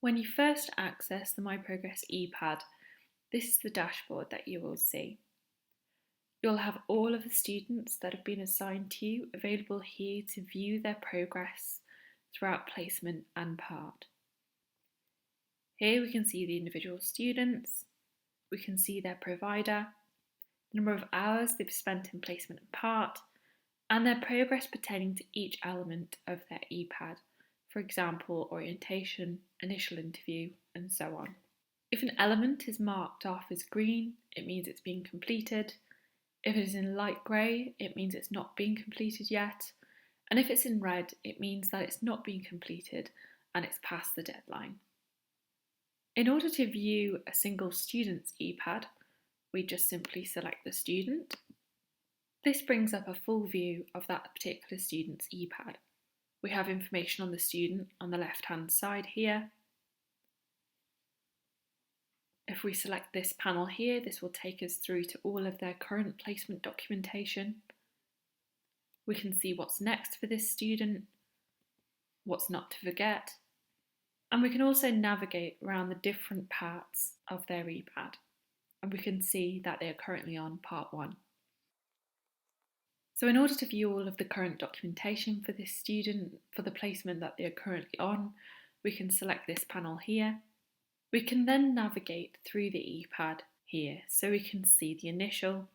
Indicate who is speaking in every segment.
Speaker 1: When you first access the Myprogress ePAD, this is the dashboard that you will see. You'll have all of the students that have been assigned to you available here to view their progress throughout placement and part. Here we can see the individual students, we can see their provider, the number of hours they've spent in placement and part, and their progress pertaining to each element of their ePAD, for example, orientation, initial interview, and so on. If an element is marked off as green, it means it's been completed. If it is in light grey, it means it's not been completed yet. And if it's in red, it means that it's not been completed and it's past the deadline. In order to view a single student's ePAD, we just simply select the student. This brings up a full view of that particular student's ePAD. We have information on the student on the left-hand side here. If we select this panel here, this will take us through to all of their current placement documentation. We can see what's next for this student, what's not to forget, and we can also navigate around the different parts of their ePAD, and we can see that they are currently on part 1. So in order to view all of the current documentation for this student, for the placement that they are currently on, we can select this panel here. We can then navigate through the ePAD here, so we can see the initial,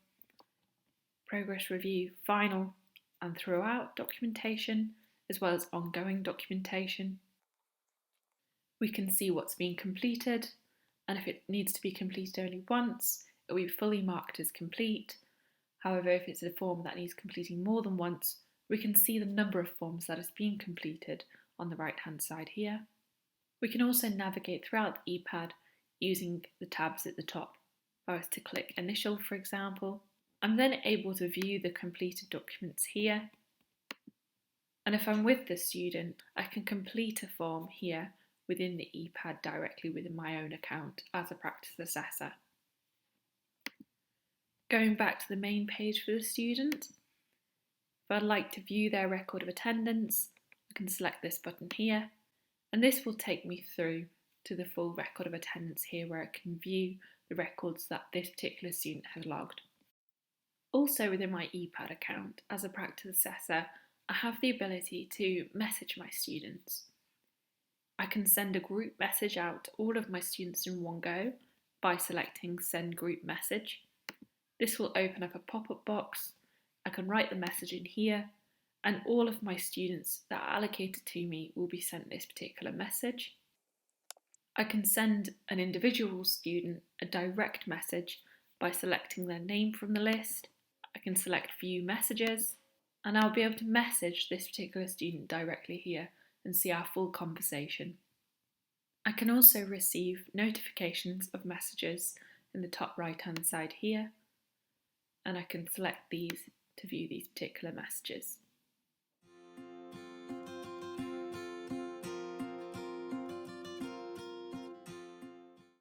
Speaker 1: progress review, final and throughout documentation, as well as ongoing documentation. We can see what's been completed, and if it needs to be completed only once, it will be fully marked as complete. However, if it's a form that needs completing more than once, we can see the number of forms that has been completed on the right-hand side here. We can also navigate throughout the ePAD using the tabs at the top. If I was to click Initial, for example, I'm then able to view the completed documents here. And if I'm with the student, I can complete a form here within the ePAD directly within my own account as a practice assessor. Going back to the main page for the student, if I'd like to view their record of attendance, I can select this button here, and this will take me through to the full record of attendance here, where I can view the records that this particular student has logged. Also within my ePAD account, as a practice assessor, I have the ability to message my students. I can send a group message out to all of my students in one go by selecting Send Group Message. This will open up a pop-up box. I can write the message in here, and all of my students that are allocated to me will be sent this particular message. I can send an individual student a direct message by selecting their name from the list. I can select View Messages, and I'll be able to message this particular student directly here and see our full conversation. I can also receive notifications of messages in the top right-hand side here, and I can select these to view these particular messages.